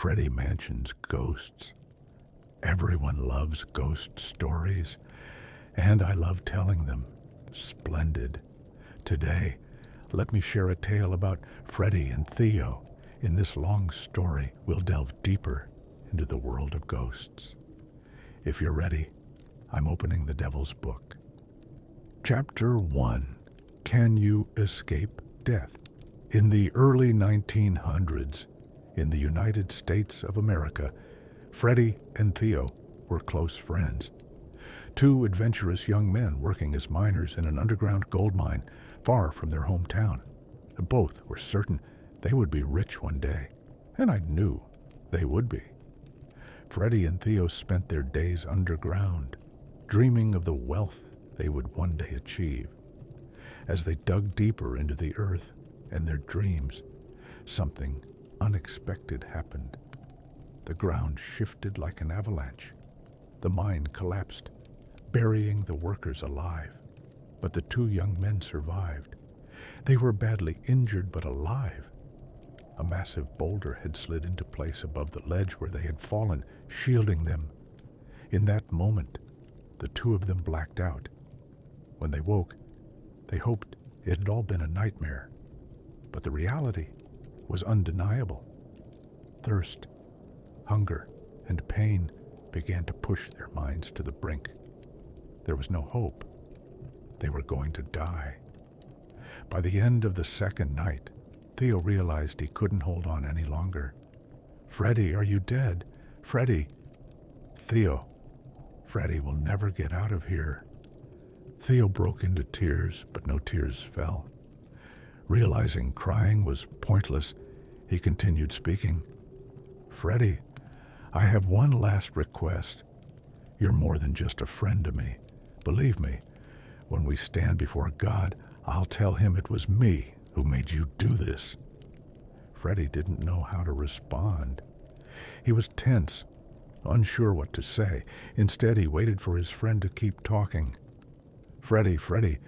Freddie Mansion's ghosts. Everyone loves ghost stories, and I love telling them. Splendid. Today, let me share a tale about Freddie and Theo. In this long story, we'll delve deeper into the world of ghosts. If you're ready, I'm opening the Devil's Book. Chapter 1. Can You Escape Death? In the early 1900s, in the United States of America, Freddie and Theo were close friends. Two adventurous young men working as miners in an underground gold mine far from their hometown. Both were certain they would be rich one day, and I knew they would be. Freddie and Theo spent their days underground, dreaming of the wealth they would one day achieve. As they dug deeper into the earth and their dreams, something unexpected happened. The ground shifted like an avalanche. The mine collapsed, burying the workers alive. But the two young men survived. They were badly injured but alive. A massive boulder had slid into place above the ledge where they had fallen, shielding them. In that moment, the two of them blacked out. When they woke, they hoped it had all been a nightmare. But the reality was undeniable. Thirst, hunger, and pain began to push their minds to the brink. There was no hope. They were going to die. By the end of the second night, Theo realized he couldn't hold on any longer. "Freddie, are you dead? Freddie!" "Theo, Freddie will never get out of here." Theo broke into tears, but no tears fell. Realizing crying was pointless, he continued speaking. "Freddie, I have one last request. You're more than just a friend to me. Believe me, when we stand before God, I'll tell him it was me who made you do this." Freddie didn't know how to respond. He was tense, unsure what to say. Instead, he waited for his friend to keep talking. Freddie,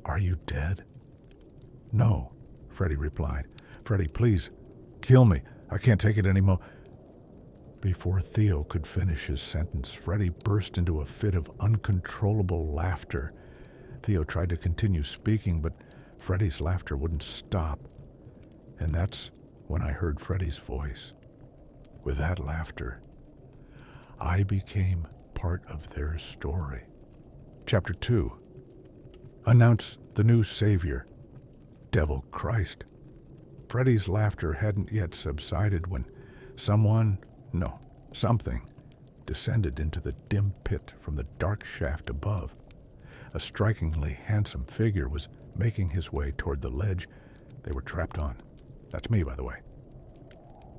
are you dead?" "No," Freddie replied. "Freddie, please, kill me. I can't take it anymore." Before Theo could finish his sentence, Freddie burst into a fit of uncontrollable laughter. Theo tried to continue speaking, but Freddie's laughter wouldn't stop. And that's when I heard Freddie's voice. With that laughter, I became part of their story. Chapter 2. Announce the new savior, Devil Christ. Freddie's laughter hadn't yet subsided when something, descended into the dim pit from the dark shaft above. A strikingly handsome figure was making his way toward the ledge they were trapped on. That's me, by the way.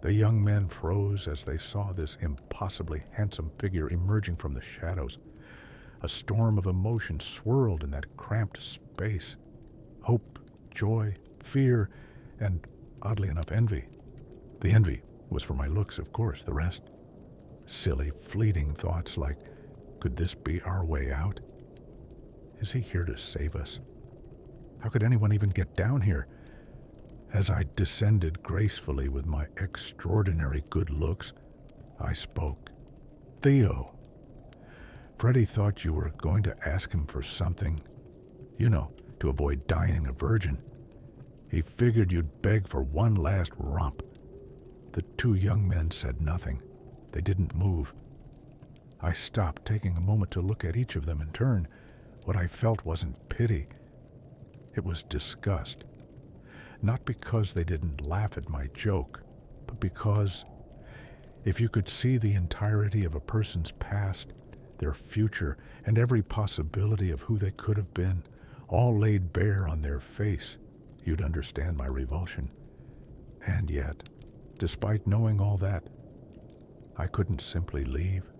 The young men froze as they saw this impossibly handsome figure emerging from the shadows. A storm of emotion swirled in that cramped space. Hope, joy, fear, and, oddly enough, envy. The envy was for my looks, of course. The rest, silly, fleeting thoughts like, could this be our way out? Is he here to save us? How could anyone even get down here? As I descended gracefully with my extraordinary good looks, I spoke. "Theo, Freddie thought you were going to ask him for something, to avoid dying a virgin. He figured you'd beg for one last romp." The two young men said nothing. They didn't move. I stopped, taking a moment to look at each of them in turn. What I felt wasn't pity. It was disgust. Not because they didn't laugh at my joke, but because if you could see the entirety of a person's past, their future, and every possibility of who they could have been, all laid bare on their face, you'd understand my revulsion. And yet, despite knowing all that, I couldn't simply leave.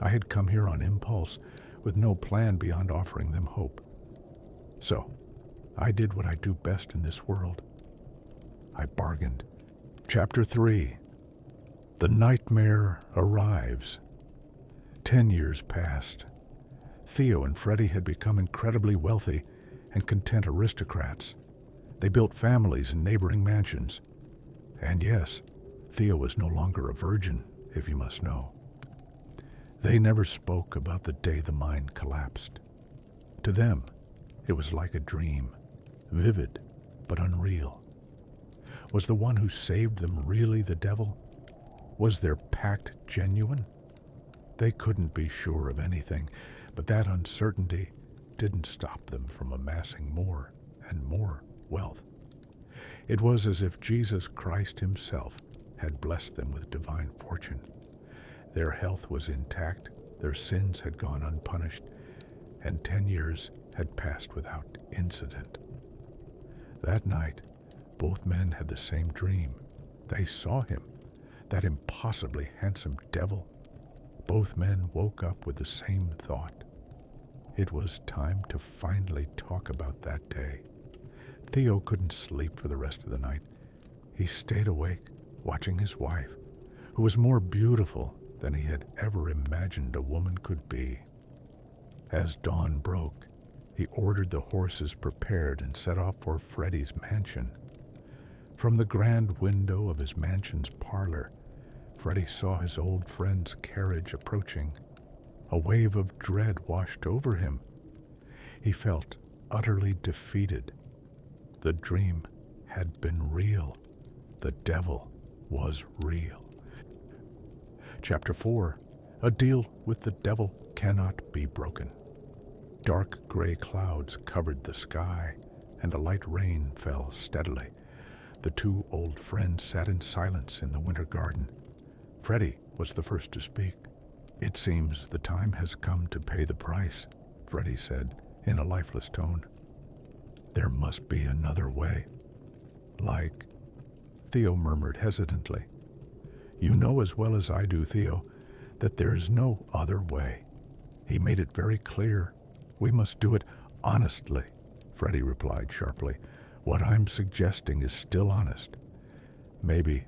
I had come here on impulse, with no plan beyond offering them hope. So, I did what I do best in this world. I bargained. Chapter 3. The nightmare arrives. 10 years passed. Theo and Freddie had become incredibly wealthy and content aristocrats. They built families in neighboring mansions. And yes, Theo was no longer a virgin, if you must know. They never spoke about the day the mine collapsed. To them, it was like a dream, vivid but unreal. Was the one who saved them really the devil? Was their pact genuine? They couldn't be sure of anything, but that uncertainty didn't stop them from amassing more and more wealth. It was as if Jesus Christ himself had blessed them with divine fortune. Their health was intact, their sins had gone unpunished, and 10 years had passed without incident. That night, both men had the same dream. They saw him, that impossibly handsome devil. Both men woke up with the same thought. It was time to finally talk about that day. Theo couldn't sleep for the rest of the night. He stayed awake, watching his wife, who was more beautiful than he had ever imagined a woman could be. As dawn broke, he ordered the horses prepared and set off for Freddie's mansion. From the grand window of his mansion's parlor, Freddie saw his old friend's carriage approaching. A wave of dread washed over him. He felt utterly defeated. The dream had been real. The devil was real. Chapter 4. A deal with the devil cannot be broken. Dark gray clouds covered the sky, and a light rain fell steadily. The two old friends sat in silence in the winter garden. Freddie was the first to speak. "It seems the time has come to pay the price," Freddie said in a lifeless tone. "There must be another way." "Like?" Theo murmured hesitantly. "You know as well as I do, Theo, that there is no other way. He made it very clear. We must do it honestly," Freddie replied sharply. "What I'm suggesting is still honest. Maybe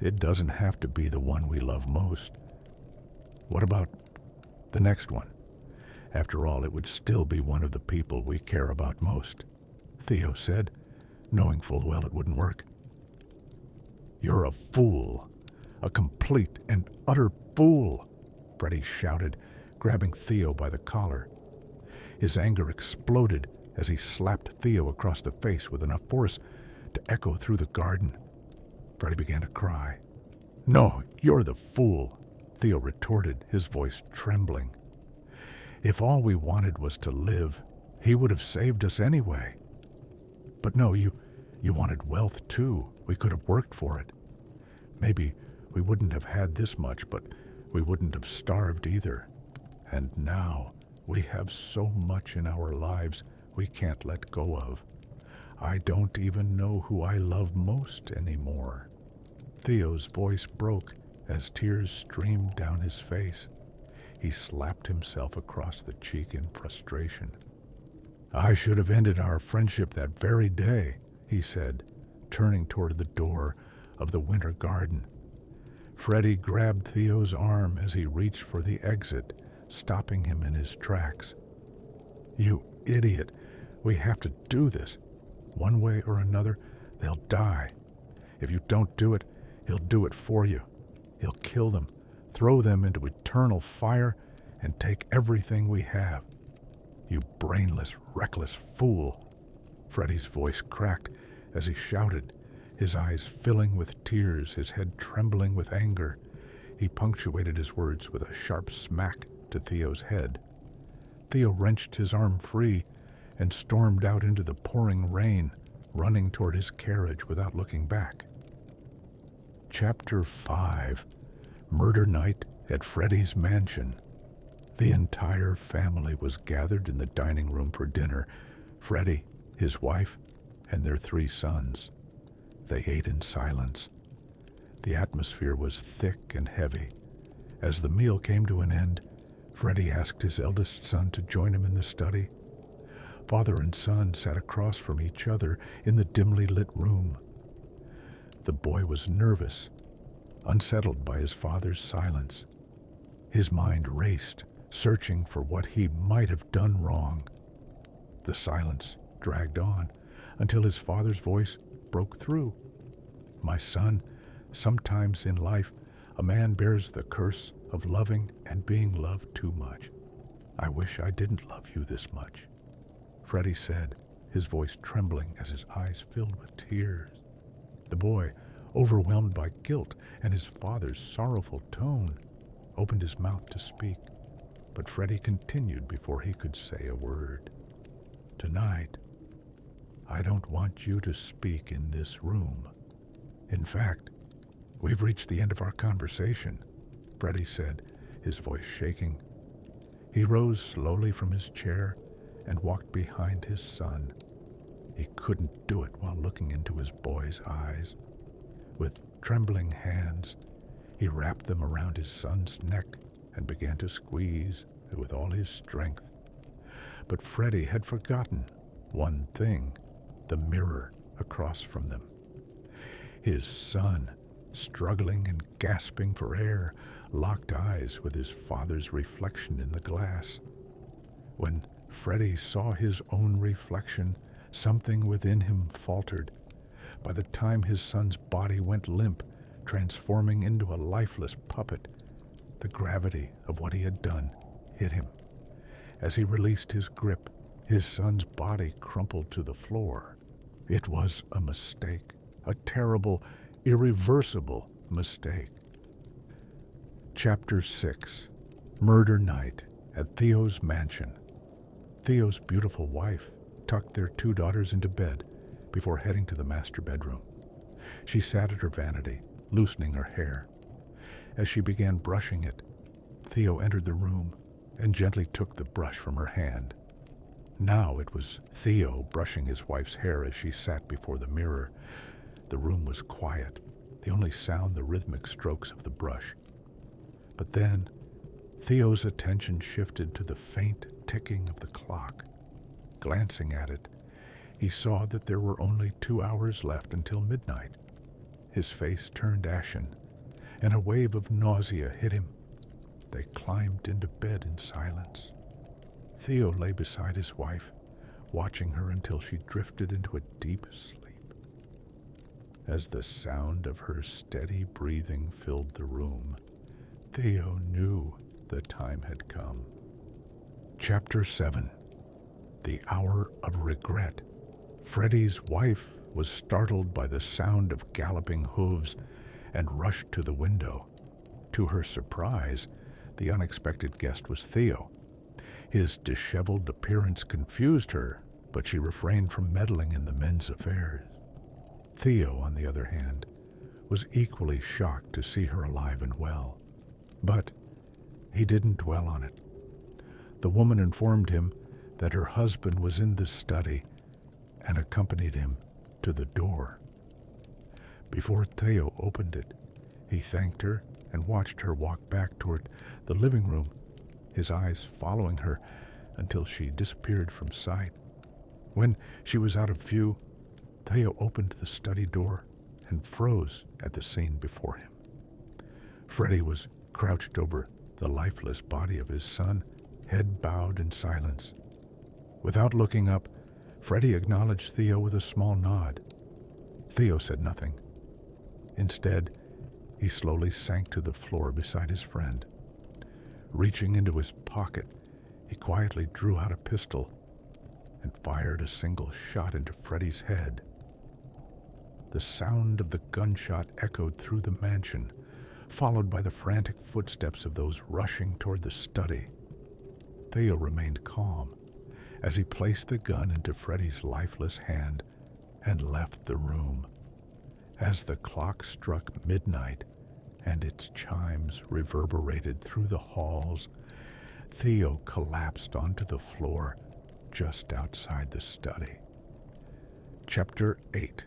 it doesn't have to be the one we love most. What about the next one? After all, it would still be one of the people we care about most," Theo said, knowing full well it wouldn't work. "You're a fool, a complete and utter fool," Freddie shouted, grabbing Theo by the collar. His anger exploded as he slapped Theo across the face with enough force to echo through the garden. Freddie began to cry. "No, you're the fool," Theo retorted, his voice trembling. "If all we wanted was to live, he would have saved us anyway. But no, you wanted wealth too. We could have worked for it. Maybe we wouldn't have had this much, but we wouldn't have starved either. And now we have so much in our lives we can't let go of. I don't even know who I love most anymore." Theo's voice broke as tears streamed down his face. He slapped himself across the cheek in frustration. "I should have ended our friendship that very day," he said, turning toward the door of the winter garden. Freddie grabbed Theo's arm as he reached for the exit, stopping him in his tracks. "You idiot! We have to do this. One way or another, they'll die. If you don't do it, he'll do it for you. He'll kill them, throw them into eternal fire, and take everything we have. You brainless, reckless fool!" Freddie's voice cracked as he shouted, his eyes filling with tears, his head trembling with anger. He punctuated his words with a sharp smack to Theo's head. Theo wrenched his arm free and stormed out into the pouring rain, running toward his carriage without looking back. Chapter 5. Murder Night at Freddie's Mansion. The entire family was gathered in the dining room for dinner. Freddie, his wife, and their 3 sons. They ate in silence. The atmosphere was thick and heavy. As the meal came to an end, Freddie asked his eldest son to join him in the study. Father and son sat across from each other in the dimly lit room. The boy was nervous, unsettled by his father's silence. His mind raced, searching for what he might have done wrong. The silence dragged on until his father's voice broke through. "My son, Sometimes in life, a man bears the curse of loving and being loved too much. I wish I didn't love you this much, Freddie said, his voice trembling as his eyes filled with tears. The boy, overwhelmed by guilt and his father's sorrowful tone, opened his mouth to speak, but Freddie continued before he could say a word. Tonight, I don't want you to speak in this room. In fact, we've reached the end of our conversation, Freddie said, his voice shaking. He rose slowly from his chair and walked behind his son. He couldn't do it while looking into his boy's eyes. With trembling hands, he wrapped them around his son's neck and began to squeeze with all his strength. But Freddie had forgotten one thing, the mirror across from them. His son, struggling and gasping for air, locked eyes with his father's reflection in the glass. When Freddie saw his own reflection, something within him faltered. By the time his son's body went limp, transforming into a lifeless puppet, the gravity of what he had done hit him. As he released his grip, his son's body crumpled to the floor. It was a mistake, a terrible, irreversible mistake. Chapter 6. Murder Night at Theo's Mansion. Theo's beautiful wife tucked their 2 daughters into bed before heading to the master bedroom. She sat at her vanity, loosening her hair. As she began brushing it, Theo entered the room and gently took the brush from her hand. Now it was Theo brushing his wife's hair as she sat before the mirror. The room was quiet, the only sound the rhythmic strokes of the brush. But then, Theo's attention shifted to the faint ticking of the clock. Glancing at it, he saw that there were only 2 hours left until midnight. His face turned ashen, and a wave of nausea hit him. They climbed into bed in silence. Theo lay beside his wife, watching her until she drifted into a deep sleep. As the sound of her steady breathing filled the room, Theo knew the time had come. Chapter 7. The Hour of Regret. Freddie's wife was startled by the sound of galloping hooves and rushed to the window. To her surprise, the unexpected guest was Theo. His disheveled appearance confused her, but she refrained from meddling in the men's affairs. Theo, on the other hand, was equally shocked to see her alive and well. But he didn't dwell on it. The woman informed him that her husband was in the study and accompanied him to the door. Before Theo opened it, he thanked her and watched her walk back toward the living room, his eyes following her until she disappeared from sight. When she was out of view, Theo opened the study door and froze at the scene before him. Freddie was crouched over the lifeless body of his son, head bowed in silence. Without looking up, Freddie acknowledged Theo with a small nod. Theo said nothing. Instead, he slowly sank to the floor beside his friend. Reaching into his pocket, he quietly drew out a pistol and fired a single shot into Freddie's head. The sound of the gunshot echoed through the mansion, followed by the frantic footsteps of those rushing toward the study. Theo remained calm as he placed the gun into Freddie's lifeless hand and left the room. As the clock struck midnight and its chimes reverberated through the halls, Theo collapsed onto the floor just outside the study. Chapter 8.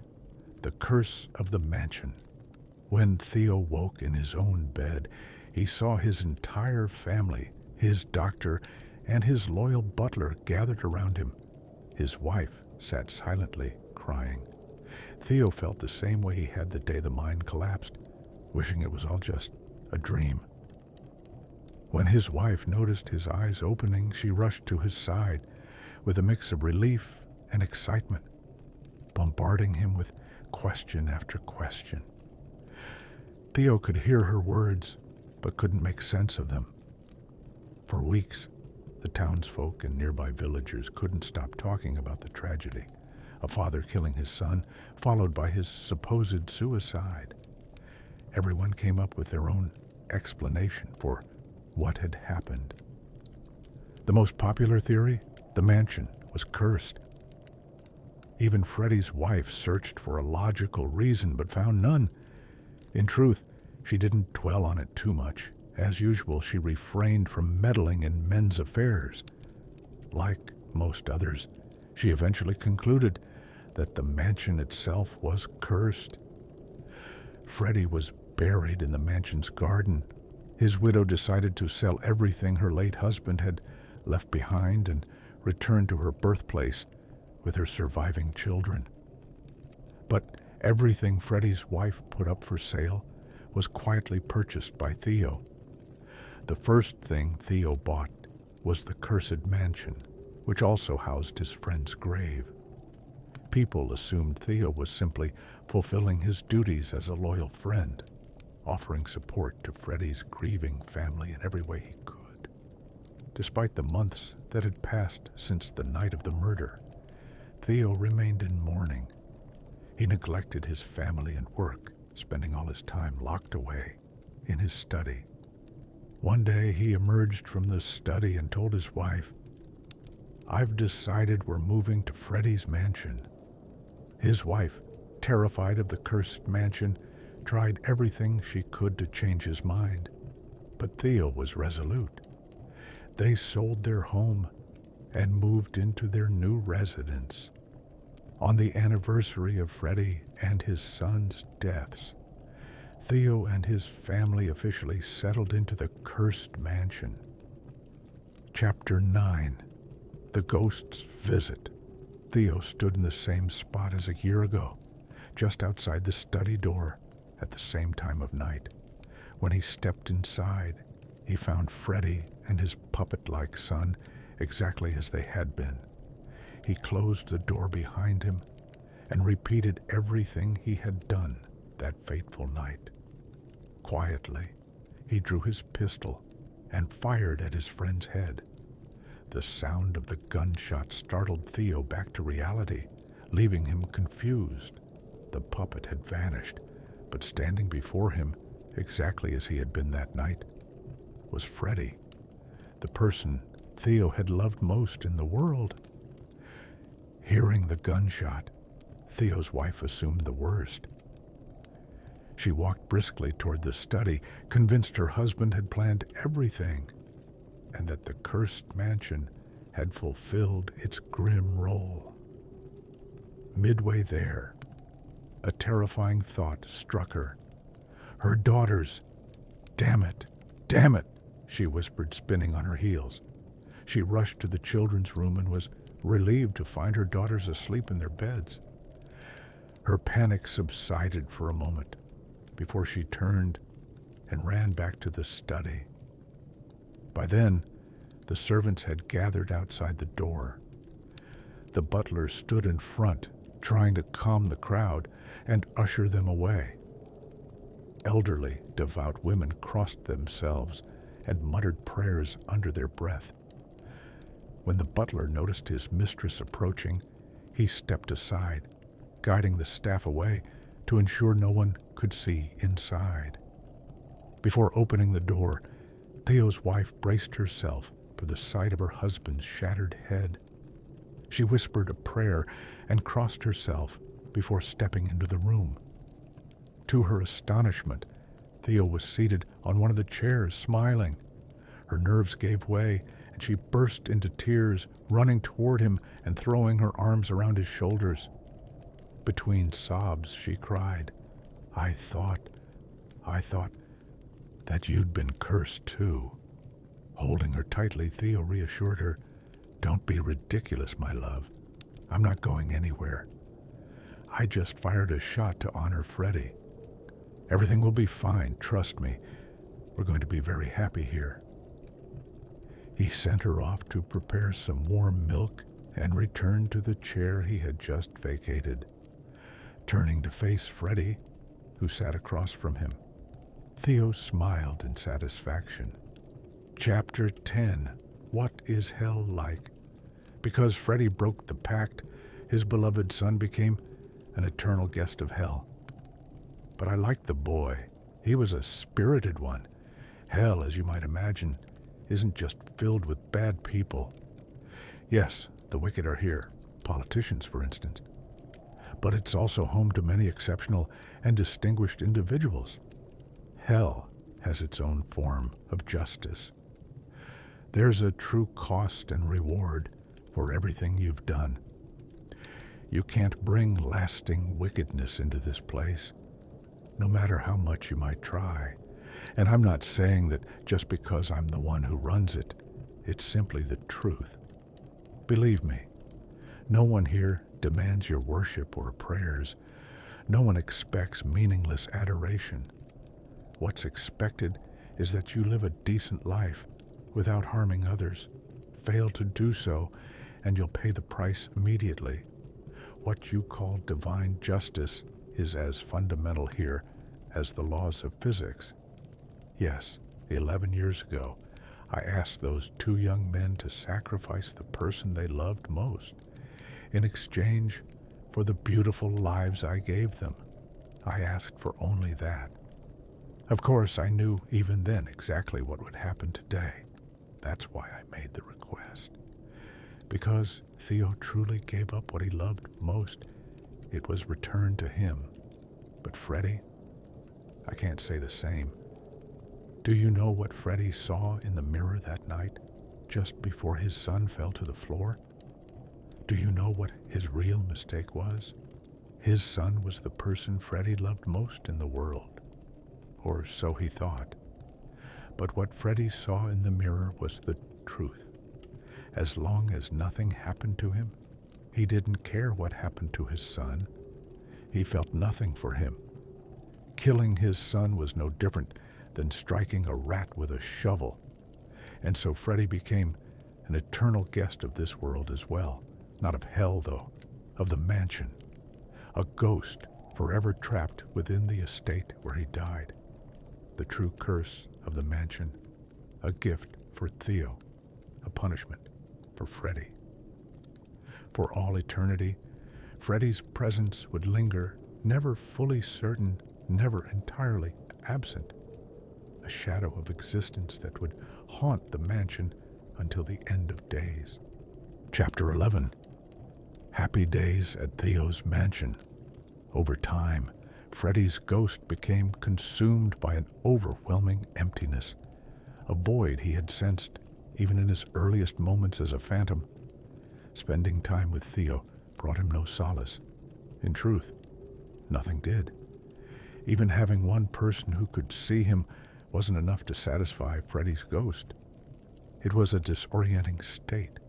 The Curse of the Mansion. When Theo woke in his own bed, he saw his entire family, his doctor, and his loyal butler gathered around him. His wife sat silently, crying. Theo felt the same way he had the day the mine collapsed, wishing it was all just a dream. When his wife noticed his eyes opening, she rushed to his side with a mix of relief and excitement, bombarding him with question after question. Theo could hear her words, but couldn't make sense of them. For weeks, the townsfolk and nearby villagers couldn't stop talking about the tragedy, a father killing his son, followed by his supposed suicide. Everyone came up with their own explanation for what had happened. The most popular theory, the mansion was cursed. Even Freddie's wife searched for a logical reason but found none. In truth, she didn't dwell on it too much. As usual, she refrained from meddling in men's affairs. Like most others, she eventually concluded that the mansion itself was cursed. Freddie was buried in the mansion's garden. His widow decided to sell everything her late husband had left behind and return to her birthplace with her surviving children. But everything Freddie's wife put up for sale was quietly purchased by Theo. The first thing Theo bought was the cursed mansion, which also housed his friend's grave. People assumed Theo was simply fulfilling his duties as a loyal friend, offering support to Freddie's grieving family in every way he could. Despite the months that had passed since the night of the murder, Theo remained in mourning. He neglected his family and work, spending all his time locked away in his study. One day he emerged from the study and told his wife, "I've decided we're moving to Freddie's mansion." His wife, terrified of the cursed mansion, tried everything she could to change his mind. But Theo was resolute. They sold their home and moved into their new residence. On the anniversary of Freddie and his son's deaths, Theo and his family officially settled into the cursed mansion. Chapter 9. The Ghost's Visit. Theo stood in the same spot as a year ago, just outside the study door at the same time of night. When he stepped inside, he found Freddie and his puppet-like son exactly as they had been. He closed the door behind him and repeated everything he had done that fateful night. Quietly, he drew his pistol and fired at his friend's head. The sound of the gunshot startled Theo back to reality, leaving him confused. The puppet had vanished, but standing before him, exactly as he had been that night, was Freddie, the person Theo had loved most in the world. Hearing the gunshot, Theo's wife assumed the worst. She walked briskly toward the study, convinced her husband had planned everything, and that the cursed mansion had fulfilled its grim role. Midway there, a terrifying thought struck her. Her daughters! Damn it! Damn it! She whispered, spinning on her heels. She rushed to the children's room and was relieved to find her daughters asleep in their beds. Her panic subsided for a moment before she turned and ran back to the study. By then, the servants had gathered outside the door. The butler stood in front, trying to calm the crowd and usher them away. Elderly, devout women crossed themselves and muttered prayers under their breath. When the butler noticed his mistress approaching, he stepped aside, guiding the staff away to ensure no one could see inside. Before opening the door, Theo's wife braced herself for the sight of her husband's shattered head. She whispered a prayer and crossed herself before stepping into the room. To her astonishment, Theo was seated on one of the chairs, smiling. Her nerves gave way, and she burst into tears, running toward him and throwing her arms around his shoulders. Between sobs, she cried, I thought that you'd been cursed too." Holding her tightly, Theo reassured her, "Don't be ridiculous, my love. I'm not going anywhere. I just fired a shot to honor Freddie. Everything will be fine, trust me. We're going to be very happy here." He sent her off to prepare some warm milk and returned to the chair he had just vacated. Turning to face Freddie, who sat across from him, Theo smiled in satisfaction. Chapter 10. What is Hell Like? Because Freddie broke the pact, his beloved son became an eternal guest of hell. But I liked the boy. He was a spirited one. Hell, as you might imagine, isn't just filled with bad people. Yes, the wicked are here, politicians, for instance. But it's also home to many exceptional and distinguished individuals. Hell has its own form of justice. There's a true cost and reward for everything you've done. You can't bring lasting wickedness into this place, no matter how much you might try. And I'm not saying that just because I'm the one who runs it, it's simply the truth. Believe me, no one here demands your worship or prayers. No one expects meaningless adoration. What's expected is that you live a decent life without harming others. Fail to do so, and you'll pay the price immediately. What you call divine justice is as fundamental here as the laws of physics. Yes, 11 years ago, I asked those two young men to sacrifice the person they loved most in exchange for the beautiful lives I gave them. I asked for only that. Of course, I knew even then exactly what would happen today. That's why I made the request. Because Theo truly gave up what he loved most, it was returned to him. But Freddie, I can't say the same. Do you know what Freddie saw in the mirror that night, just before his son fell to the floor? Do you know what his real mistake was? His son was the person Freddie loved most in the world, or so he thought. But what Freddie saw in the mirror was the truth. As long as nothing happened to him, he didn't care what happened to his son. He felt nothing for him. Killing his son was no different than striking a rat with a shovel. And so Freddie became an eternal guest of this world as well. Not of hell, though, of the mansion. A ghost forever trapped within the estate where he died. The true curse of the mansion, a gift for Theo, a punishment for Freddie. For all eternity, Freddie's presence would linger, never fully certain, never entirely absent. A shadow of existence that would haunt the mansion until the end of days. Chapter 11. Happy days at Theo's mansion. Over time, Freddie's ghost became consumed by an overwhelming emptiness, a void he had sensed even in his earliest moments as a phantom. Spending time with Theo brought him no solace. In truth, nothing did. Even having one person who could see him wasn't enough to satisfy Freddie's ghost. It was a disorienting state.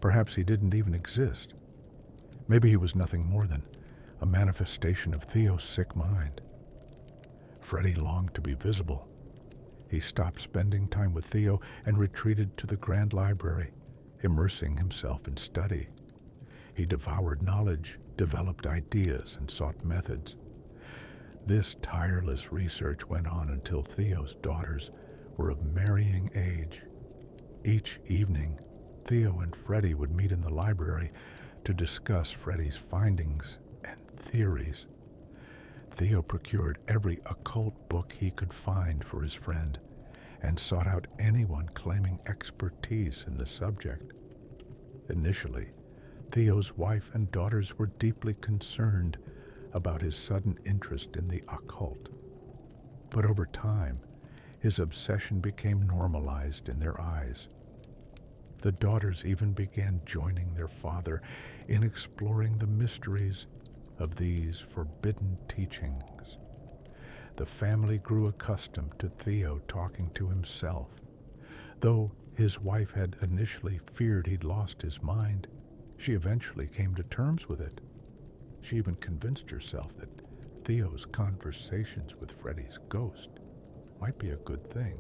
Perhaps he didn't even exist. Maybe he was nothing more than a manifestation of Theo's sick mind. Freddie longed to be visible. He stopped spending time with Theo and retreated to the grand library, immersing himself in study. He devoured knowledge, developed ideas, and sought methods. This tireless research went on until Theo's daughters were of marrying age. Each evening, Theo and Freddie would meet in the library to discuss Freddie's findings and theories. Theo procured every occult book he could find for his friend and sought out anyone claiming expertise in the subject. Initially, Theo's wife and daughters were deeply concerned about his sudden interest in the occult. But over time, his obsession became normalized in their eyes. The daughters even began joining their father in exploring the mysteries of these forbidden teachings. The family grew accustomed to Theo talking to himself. Though his wife had initially feared he'd lost his mind, she eventually came to terms with it. She even convinced herself that Theo's conversations with Freddie's ghost might be a good thing,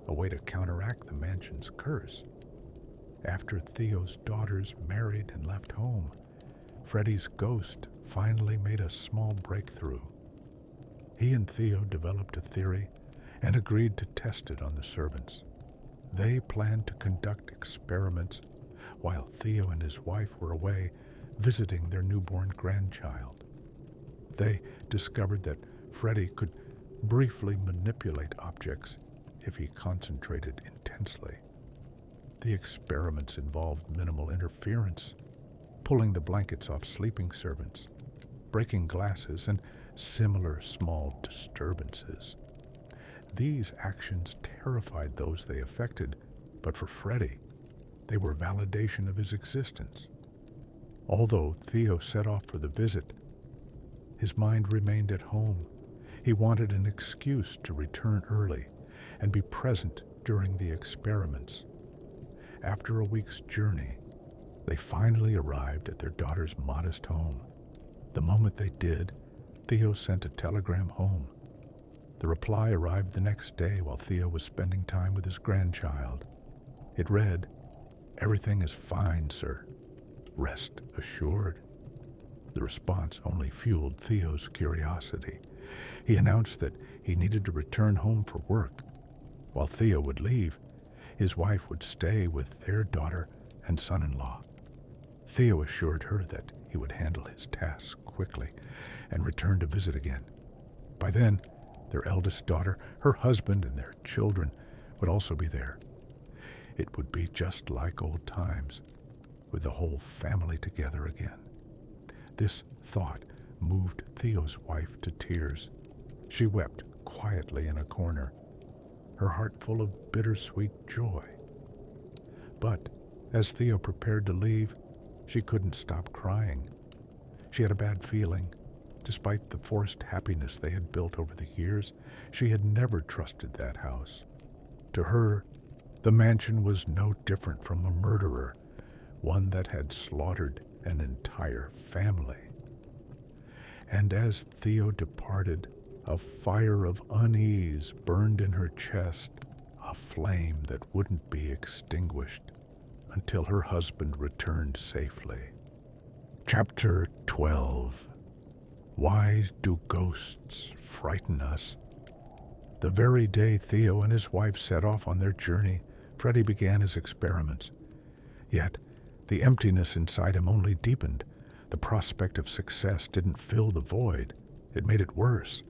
a way to counteract the mansion's curse. After Theo's daughters married and left home, Freddie's ghost finally made a small breakthrough. he and Theo developed a theory and agreed to test it on the servants. They planned to conduct experiments while Theo and his wife were away visiting their newborn grandchild. They discovered that Freddie could briefly manipulate objects if he concentrated intensely. The experiments involved minimal interference, pulling the blankets off sleeping servants, breaking glasses, and similar small disturbances. These actions terrified those they affected, but for Freddie, they were validation of his existence. Although Theo set off for the visit, his mind remained at home. He wanted an excuse to return early and be present during the experiments. After a week's journey, they finally arrived at their daughter's modest home. The moment they did, Theo sent a telegram home. The reply arrived the next day while Theo was spending time with his grandchild. It read, "Everything is fine, sir. Rest assured." The response only fueled Theo's curiosity. He announced that he needed to return home for work. While Theo would leave, his wife would stay with their daughter and son-in-law. Theo assured her that he would handle his tasks quickly and return to visit again. By then, their eldest daughter, her husband, and their children would also be there. It would be just like old times, with the whole family together again. This thought moved Theo's wife to tears. She wept quietly in a corner, her heart full of bittersweet joy. But as Theo prepared to leave, she couldn't stop crying. She had a bad feeling. Despite the forced happiness they had built over the years, she had never trusted that house. To her, the mansion was no different from a murderer, one that had slaughtered an entire family. And as Theo departed, a fire of unease burned in her chest, a flame that wouldn't be extinguished until her husband returned safely. Chapter 12. Why do ghosts frighten us? The very day Theo and his wife set off on their journey, Freddie began his experiments. Yet, the emptiness inside him only deepened. The prospect of success didn't fill the void. It made it worse.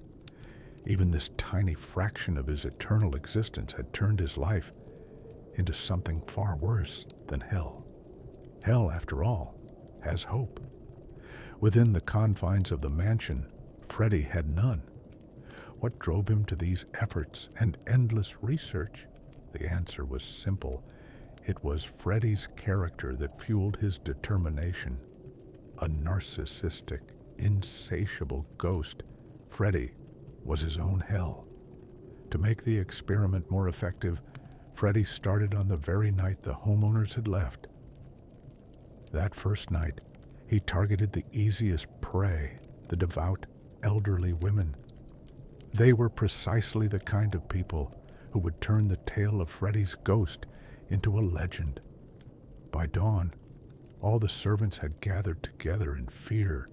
Even this tiny fraction of his eternal existence had turned his life into something far worse than hell. Hell, after all, has hope. Within the confines of the mansion, Freddie had none. What drove him to these efforts and endless research? The answer was simple. It was Freddie's character that fueled his determination. A narcissistic, insatiable ghost, Freddie was his own hell. To make the experiment more effective, Freddie started on the very night the homeowners had left. That first night, he targeted the easiest prey, the devout, elderly women. They were precisely the kind of people who would turn the tale of Freddie's ghost into a legend. By dawn, all the servants had gathered together in fear.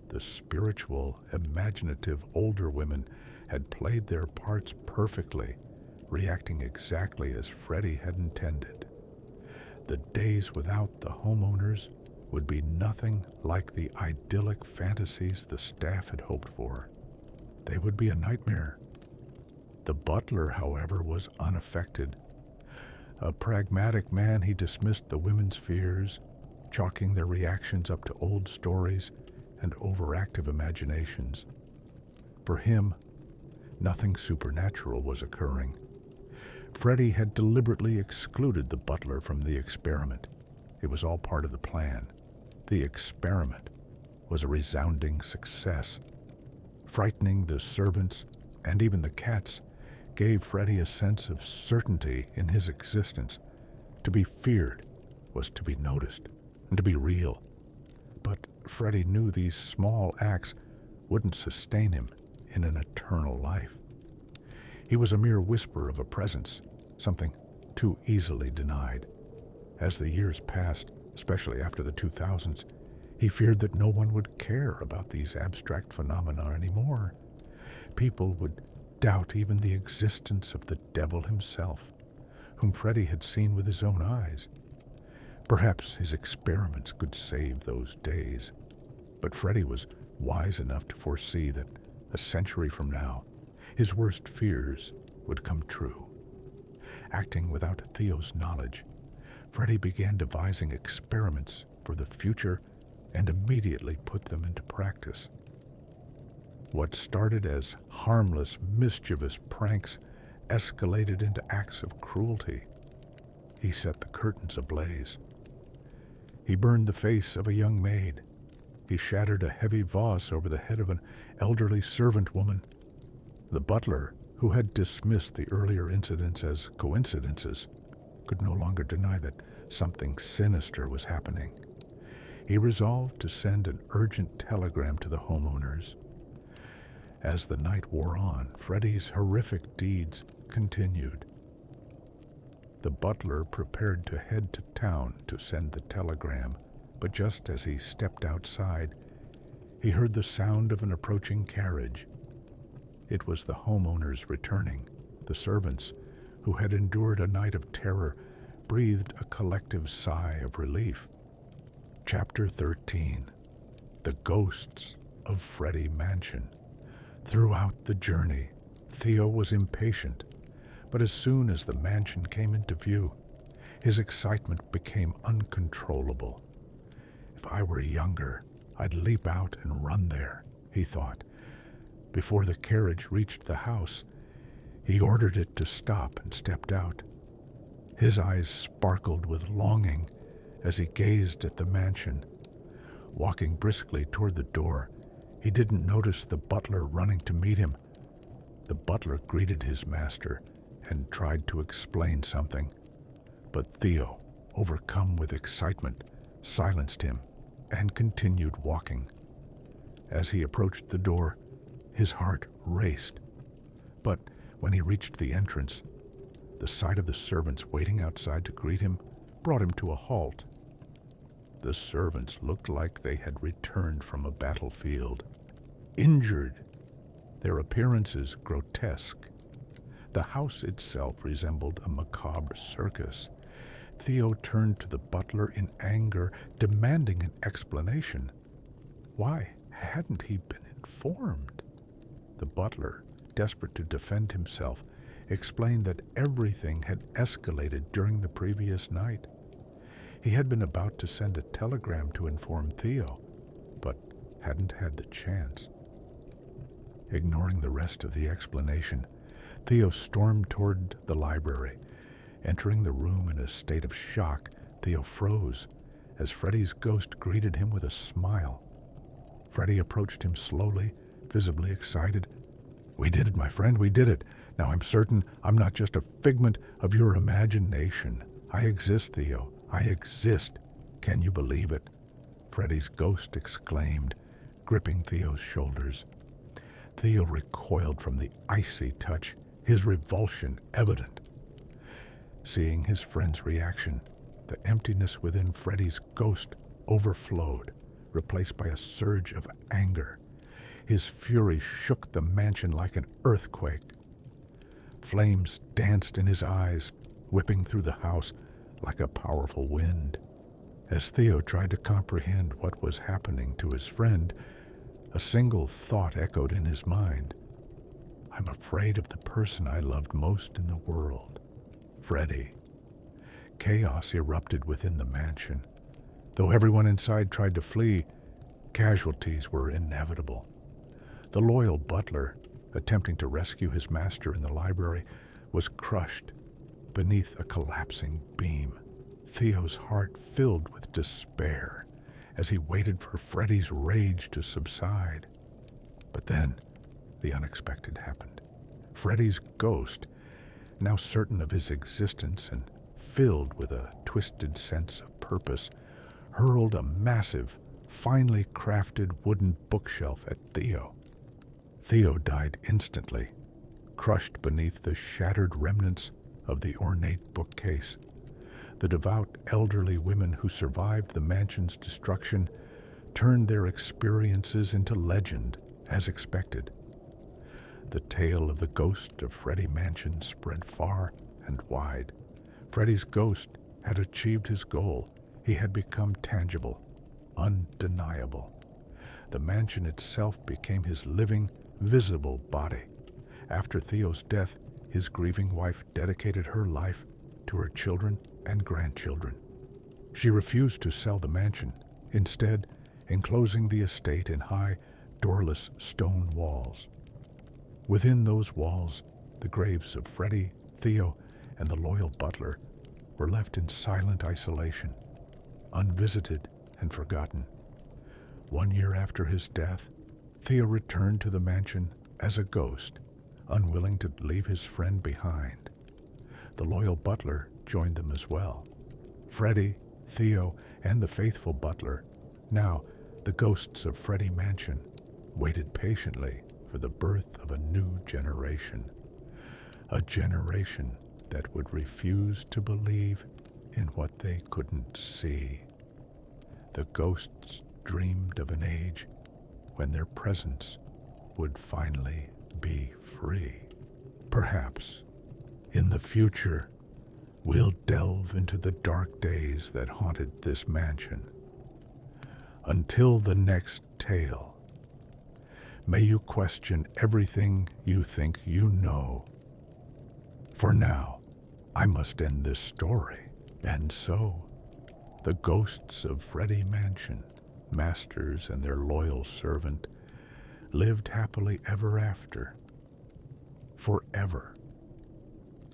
The spiritual, imaginative older women had played their parts perfectly, reacting exactly as Freddie had intended. The days without the homeowners would be nothing like the idyllic fantasies the staff had hoped for. They would be a nightmare. The butler, however, was unaffected. A pragmatic man, he dismissed the women's fears, chalking their reactions up to old stories and overactive imaginations. For him, nothing supernatural was occurring. Freddie had deliberately excluded the butler from the experiment. It was all part of the plan. The experiment was a resounding success. Frightening the servants and even the cats gave Freddie a sense of certainty in his existence. To be feared was to be noticed and to be real. But Freddie knew these small acts wouldn't sustain him in an eternal life. He was a mere whisper of a presence, something too easily denied. As the years passed, especially after the 2000s, he feared that no one would care about these abstract phenomena anymore. people would doubt even the existence of the devil himself, whom Freddie had seen with his own eyes. Perhaps his experiments could save those days, but Freddie was wise enough to foresee that a century from now, his worst fears would come true. Acting without Theo's knowledge, Freddie began devising experiments for the future and immediately put them into practice. What started as harmless, mischievous pranks escalated into acts of cruelty. He set the curtains ablaze. He burned the face of a young maid. He shattered a heavy vase over the head of an elderly servant woman. The butler, who had dismissed the earlier incidents as coincidences, could no longer deny that something sinister was happening. He resolved to send an urgent telegram to the homeowners. As the night wore on, Freddie's horrific deeds continued. The butler prepared to head to town to send the telegram, but just as he stepped outside, he heard the sound of an approaching carriage. It was the homeowners returning. The servants, who had endured a night of terror, breathed a collective sigh of relief. Chapter 13. The Ghosts of Freddie Mansion. Throughout the journey, Theo was impatient, but as soon as the mansion came into view, his excitement became uncontrollable. If I were younger, I'd leap out and run there, he thought. Before the carriage reached the house, he ordered it to stop and stepped out. His eyes sparkled with longing as he gazed at the mansion. Walking briskly toward the door, he didn't notice the butler running to meet him. The butler greeted his master and tried to explain something, but Theo, overcome with excitement, silenced him and continued walking. As he approached the door, his heart raced. But when he reached the entrance, the sight of the servants waiting outside to greet him brought him to a halt. The servants looked like they had returned from a battlefield, injured, their appearances grotesque. The house itself resembled a macabre circus. Theo turned to the butler in anger, demanding an explanation. Why hadn't he been informed? The butler, desperate to defend himself, explained that everything had escalated during the previous night. He had been about to send a telegram to inform Theo, but hadn't had the chance. Ignoring the rest of the explanation, Theo stormed toward the library. Entering the room in a state of shock, Theo froze as Freddie's ghost greeted him with a smile. Freddie approached him slowly, visibly excited. "We did it, my friend, we did it. Now I'm certain I'm not just a figment of your imagination. I exist, Theo. I exist. Can you believe it?" Freddie's ghost exclaimed, gripping Theo's shoulders. Theo recoiled from the icy touch, his revulsion evident. Seeing his friend's reaction, the emptiness within Freddie's ghost overflowed, replaced by a surge of anger. His fury shook the mansion like an earthquake. Flames danced in his eyes, whipping through the house like a powerful wind. As Theo tried to comprehend what was happening to his friend, a single thought echoed in his mind. I'm afraid of the person I loved most in the world, Freddie. Chaos erupted within the mansion. Though everyone inside tried to flee, casualties were inevitable. The loyal butler, attempting to rescue his master in the library, was crushed beneath a collapsing beam. Theo's heart filled with despair as he waited for Freddie's rage to subside. But then, the unexpected happened. Freddie's ghost, now certain of his existence and filled with a twisted sense of purpose, hurled a massive, finely crafted wooden bookshelf at Theo. Theo died instantly, crushed beneath the shattered remnants of the ornate bookcase. The devout elderly women who survived the mansion's destruction turned their experiences into legend, as expected. The tale of the ghost of Freddie Mansion spread far and wide. Freddie's ghost had achieved his goal. He had become tangible, undeniable. The mansion itself became his living, visible body. After Theo's death, his grieving wife dedicated her life to her children and grandchildren. She refused to sell the mansion, instead enclosing the estate in high, doorless stone walls. Within those walls, the graves of Freddie, Theo, and the loyal butler were left in silent isolation, unvisited and forgotten. 1 year after his death, Theo returned to the mansion as a ghost, unwilling to leave his friend behind. The loyal butler joined them as well. Freddie, Theo, and the faithful butler, now the ghosts of Freddie Mansion, waited patiently for the birth of a new generation. A generation that would refuse to believe in what they couldn't see. The ghosts dreamed of an age when their presence would finally be free. Perhaps, in the future, we'll delve into the dark days that haunted this mansion. Until the next tale, may you question everything you think you know. For now, I must end this story. And so, the ghosts of Freddie Mansion, masters and their loyal servant, lived happily ever after, forever.